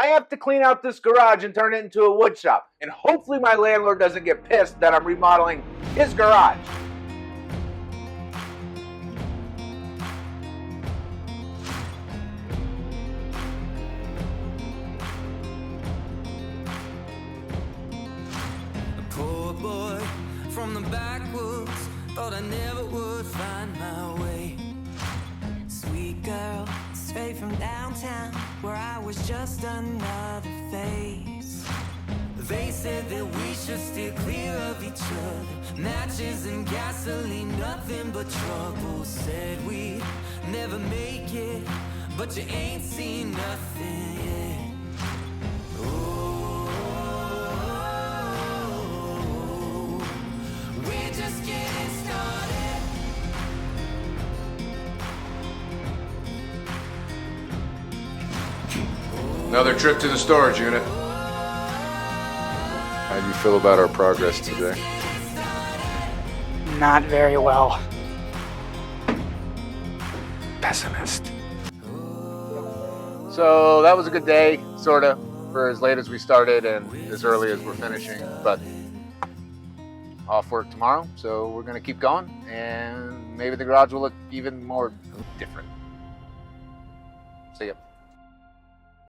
I have to clean out this garage and turn it into a wood shop. And hopefully my landlord doesn't get pissed that I'm remodeling his garage. Poor boy from the backwoods, thought I never would find my way. Sweet girl, straight from downtown, where I was just another face. They said that we should steer clear of each other. Matches and gasoline, nothing but trouble. Said we'd never make it, but you ain't seen nothing yet. Just getting started. Another trip to the storage unit. How do you feel about our progress today? Not very well. Pessimist. So that was a good day, sorta, for as late as we started and as early as we're finishing, but off work tomorrow, so we're gonna keep going, and maybe the garage will look even more different. See ya.